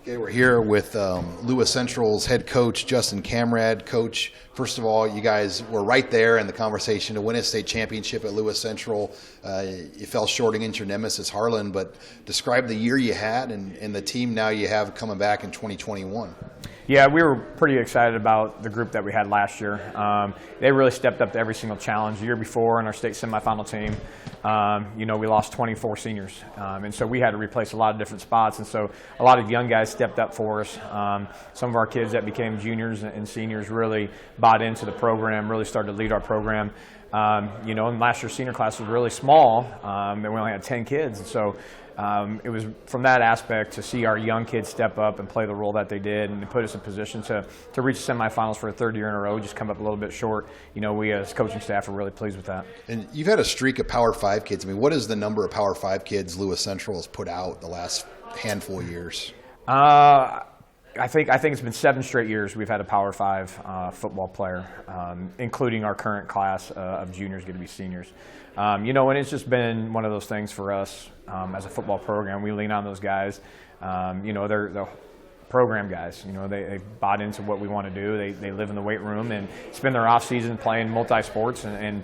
Okay, we're here with Lewis Central's head coach, Justin Kammrad. Coach, first of all, you guys were right there in the conversation to win a state championship at Lewis Central. You fell short against your nemesis, Harlan, but describe the year you had and the team now you have coming back in 2021. Yeah, we were pretty excited about the group that we had last year. They really stepped up to every single challenge. The year before in our state semifinal team, we lost 24 seniors. And so we had to replace a lot of different spots. And so a lot of young guys stepped up for us. Some of our kids that became juniors and seniors really bought into the program, really started to lead our program. And last year's senior class was really small, and we only had 10 kids. And so it was from that aspect to see our young kids step up and play the role that they did and put us in position to reach the semifinals for a third year in a row, just come up a little bit short. We as coaching staff are really pleased with that. And you've had a streak of Power 5 kids. I mean, what is the number of Power 5 kids Lewis Central has put out the last handful of years? I think it's been 7 straight years we've had a Power 5 football player, including our current class of juniors going to be seniors. And it's just been one of those things for us as a football program. We lean on those guys. They're the program guys. They bought into what we want to do. They live in the weight room and spend their off season playing multi-sports. And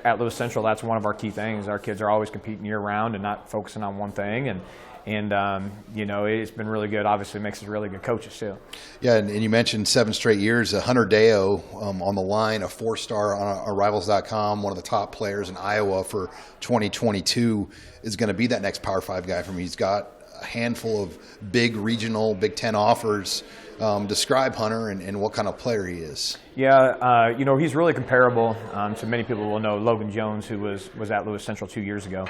at Lewis Central, that's one of our key things. Our kids are always competing year round and not focusing on one thing. And it's been really good. Obviously, it makes us really good coaches, too. Yeah, and you mentioned 7 straight years. Hunter Deyo on the line, a 4-star on Rivals.com, one of the top players in Iowa for 2022, is going to be that next Power 5 guy for me. He's got a handful of big regional Big Ten offers. Describe Hunter and what kind of player he is. Yeah, he's really comparable to many people will know Logan Jones, who was at Lewis Central 2 years ago.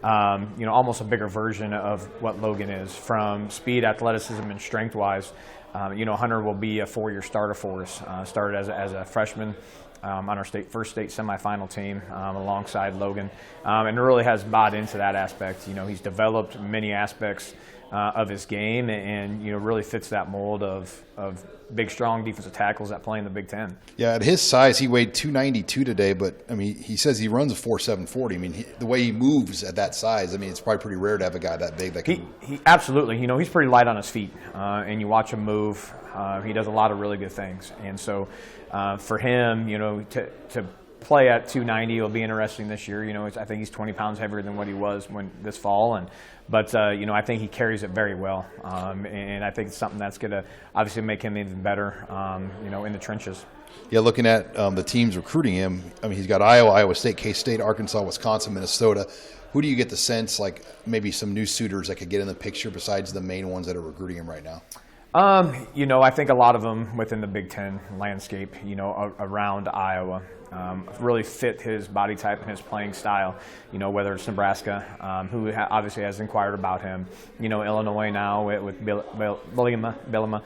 Almost a bigger version of what Logan is from speed, athleticism, and strength-wise. Hunter will be a 4-year starter for us. Started as a freshman on our first state semifinal team alongside Logan, and really has bought into that aspect. He's developed many aspects of his game, and really fits that mold of big, strong defensive tackles that play in the Big Ten. Yeah, at his size, he weighed 292 today, but I mean, he says he runs a 4.7 40. I mean, the way he moves at that size, I mean, it's probably pretty rare to have a guy that big that can. He absolutely. He's pretty light on his feet, and you watch him move. He does a lot of really good things, and so for him, to play at 290 will be interesting this year. I think he's 20 pounds heavier than what he was this fall, but I think he carries it very well, and I think it's something that's going to obviously make him even better, in the trenches. Yeah, looking at the teams recruiting him, I mean, he's got Iowa, Iowa State, K-State, Arkansas, Wisconsin, Minnesota. Who do you get the sense, like maybe some new suitors that could get in the picture besides the main ones that are recruiting him right now? I think a lot of them within the Big Ten landscape, around Iowa, really fit his body type and his playing style. Whether it's Nebraska, who obviously has inquired about him. Illinois now with Bielema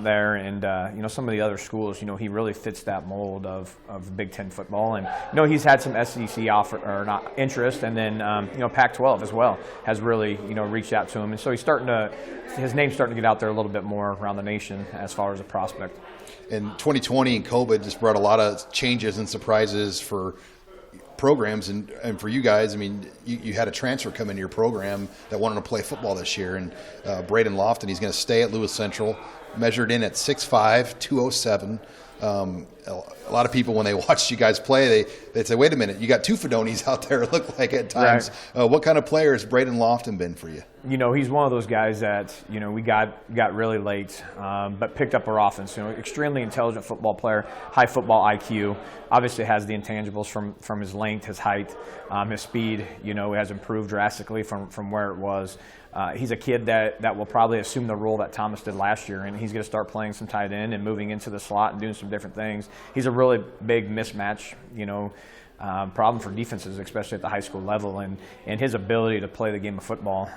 there, and some of the other schools. He really fits that mold of Big Ten football, and he's had some SEC offer or not interest, and then Pac-12 as well has really reached out to him, and so his name's starting to get out there a little bit more around the nation as far as a prospect. And 2020 and COVID just brought a lot of changes and surprises for programs and for you guys. I mean, you had a transfer come into your program that wanted to play football this year, and Braden Loftin, he's going to stay at Lewis Central, measured in at 6'5", 207. A lot of people, when they watched you guys play, they'd say, wait a minute, you got 2 Fedonis out there, it looked like at times. Right. What kind of player has Braden Loftin been for you? He's one of those guys that, we got really late, but picked up our offense. Extremely intelligent football player, high football IQ, obviously has the intangibles from his length, his height, his speed, has improved drastically from where it was. He's a kid that will probably assume the role that Thomas did last year, and he's going to start playing some tight end and moving into the slot and doing some different things. He's a really big mismatch, problem for defenses, especially at the high school level, and his ability to play the game of football,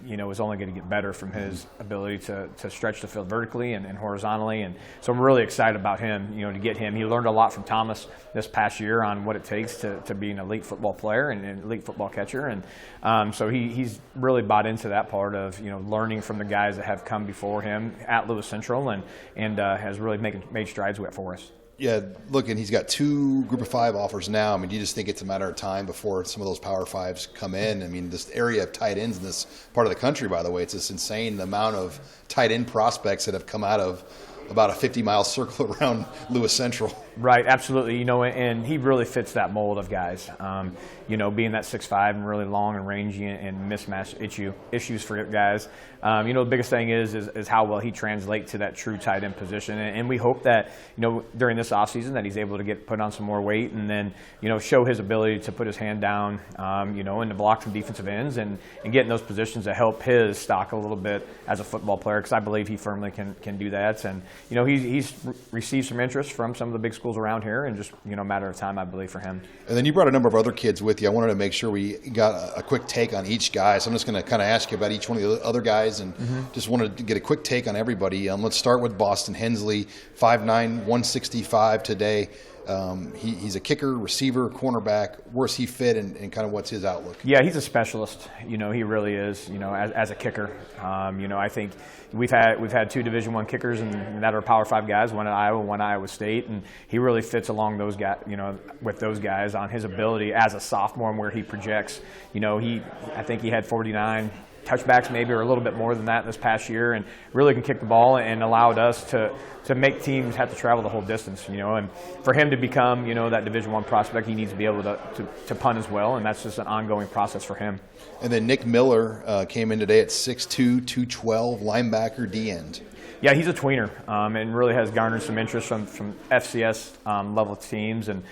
is only going to get better from his ability to stretch the field vertically and horizontally, and so I'm really excited about him, to get him. He learned a lot from Thomas this past year on what it takes to be an elite football player and an elite football catcher, and so he's really bought into that part of, learning from the guys that have come before him at Lewis Central, and has really made strides with it for us. Yeah, look, and he's got 2 Group of 5 offers now. I mean, do you just think it's a matter of time before some of those Power 5s come in? I mean, this area of tight ends in this part of the country, by the way, it's just insane the amount of tight end prospects that have come out of about a 50-mile circle around Lewis Central. Right, absolutely. And he really fits that mold of guys. Being that 6'5" and really long and rangy and mismatch issues for guys. The biggest thing is how well he translates to that true tight end position. And we hope that, during this offseason that he's able to put on some more weight and then, show his ability to put his hand down, and to block some defensive ends and get in those positions to help his stock a little bit as a football player, because I believe he firmly can do that. And, he's received some interest from some of the big schools around here, and just, a matter of time, I believe, for him. And then you brought a number of other kids with you. I wanted to make sure we got a quick take on each guy. So I'm just going to kind of ask you about each one of the other guys, and just wanted to get a quick take on everybody. Let's start with Boston Hensley, 5'9", 165 today. He's a kicker, receiver, cornerback. Where's he fit, and kind of what's his outlook? Yeah, he's a specialist. He really is. As a kicker. I think we've had 2 Division I kickers and that are Power 5 guys, one at Iowa, one at Iowa State, and he really fits along those guys. With those guys on his ability as a sophomore and where he projects. I think he had 49 touchbacks maybe, or a little bit more than that this past year, and really can kick the ball and allowed us to make teams have to travel the whole distance, and for him to become, that Division I prospect, he needs to be able to punt as well, and that's just an ongoing process for him. And then Nick Miller came in today at 6'2", 212, linebacker, D-end. Yeah, he's a tweener, and really has garnered some interest from FCS level teams, and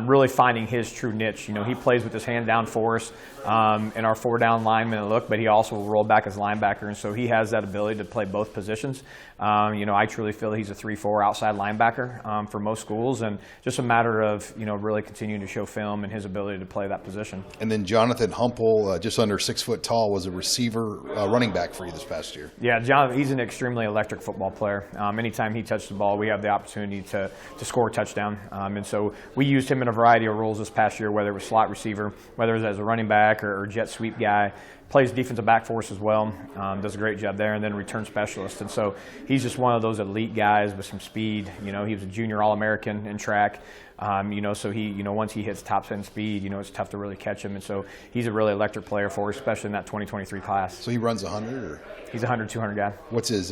really finding his true niche. He plays with his hand down for us in our 4-down lineman look, but he also will roll back as linebacker, and so he has that ability to play both positions. I truly feel that he's a 3-4 outside linebacker for most schools, and just a matter of really continuing to show film and his ability to play that position. And then Jonathan Humpel, just under 6 foot tall, was a receiver, running back for you this past year. Yeah, John, he's an extremely electric football player. Anytime he touches the ball, we have the opportunity to score a touchdown, and so we used him in a variety of roles this past year, whether it was slot receiver, whether it was as a running back or jet sweep guy. Plays defensive back for us as well, does a great job there, and then return specialist. And so he's just one of those elite guys with some speed. He was a junior All-American in track. So he, once he hits top end speed, it's tough to really catch him. And so he's a really electric player for us, especially in that 2023 class. So he runs 100, or he's a 100, 200 guy. What's his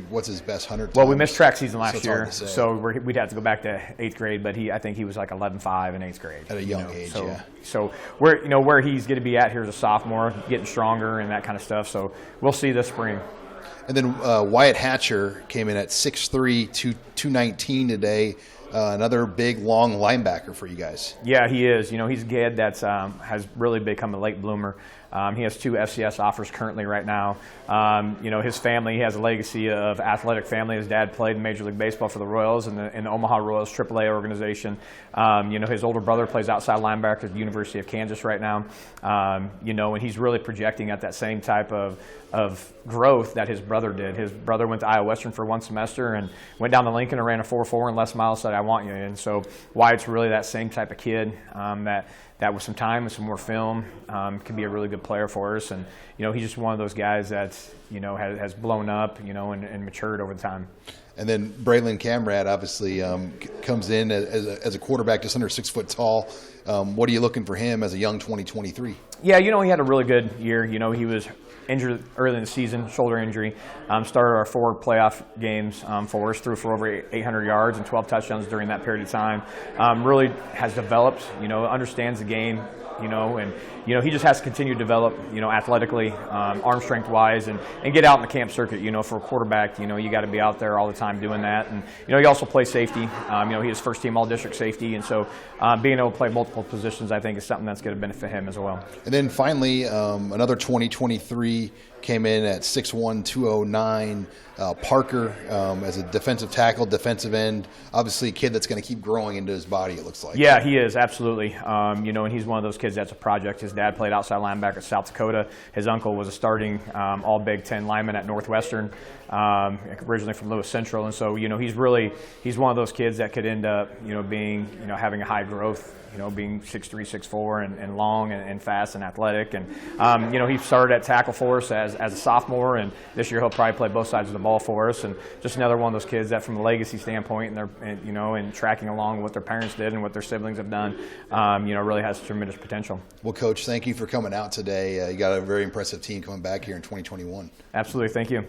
what's his best 100 time? Well, we missed track season last year, so we'd have to go back to 8th grade. But I think he was like 11.5 in 8th grade at a young age. Yeah. So where he's going to be at here as a sophomore, getting stronger and that kind of stuff. So we'll see this spring. And then Wyatt Hatcher came in at 6'3", 219 today. Another big, long linebacker for you guys. Yeah, he is. He's a kid that has really become a late bloomer. He has 2 FCS offers currently right now. His family, he has a legacy of athletic family. His dad played in Major League Baseball for the Royals and the Omaha Royals AAA organization. His older brother plays outside linebacker at the University of Kansas right now. And he's really projecting at that same type of growth that his brother did. His brother went to Iowa Western for 1 semester and went down to Lincoln and ran a 4.4 and Les Miles said, "I want you." And so Wyatt's really that same type of kid that with some time and some more film can be a really good player for us. And he's just one of those guys that's has blown up and matured over time. And then Braden Kammrad obviously comes in as a quarterback just under 6 foot tall. What are you looking for him as a young 2023? Yeah, he had a really good year. He was injured early in the season, shoulder injury. Started our 4 playoff games for us, threw for over 800 yards and 12 touchdowns during that period of time. Really has developed, understands the game, and he just has to continue to develop, athletically, arm strength wise, and get out in the camp circuit. For a quarterback, you got to be out there all the time doing that. And he also plays safety. He is first team all district safety, and so being able to play multiple positions, I think, is something that's going to benefit him as well. And then finally, another 2023 came in at 6'1", 209. Parker as a defensive tackle, defensive end. Obviously a kid that's going to keep growing into his body, it looks like. Yeah, he is, absolutely. And he's one of those kids that's a project. His dad played outside linebacker at South Dakota. His uncle was a starting all Big Ten lineman at Northwestern, originally from Lewis Central. And so, he's one of those kids that could end up, being, having a high growth, being 6'3", 6'4", and long and fast and athletic. And, he started at tackle for us as a sophomore, and this year he'll probably play both sides of the ball for us. And just another one of those kids that, from a legacy standpoint, and tracking along what their parents did and what their siblings have done, really has tremendous potential. Well, Coach, thank you for coming out today. You got a very impressive team coming back here in 2021. Absolutely, thank you.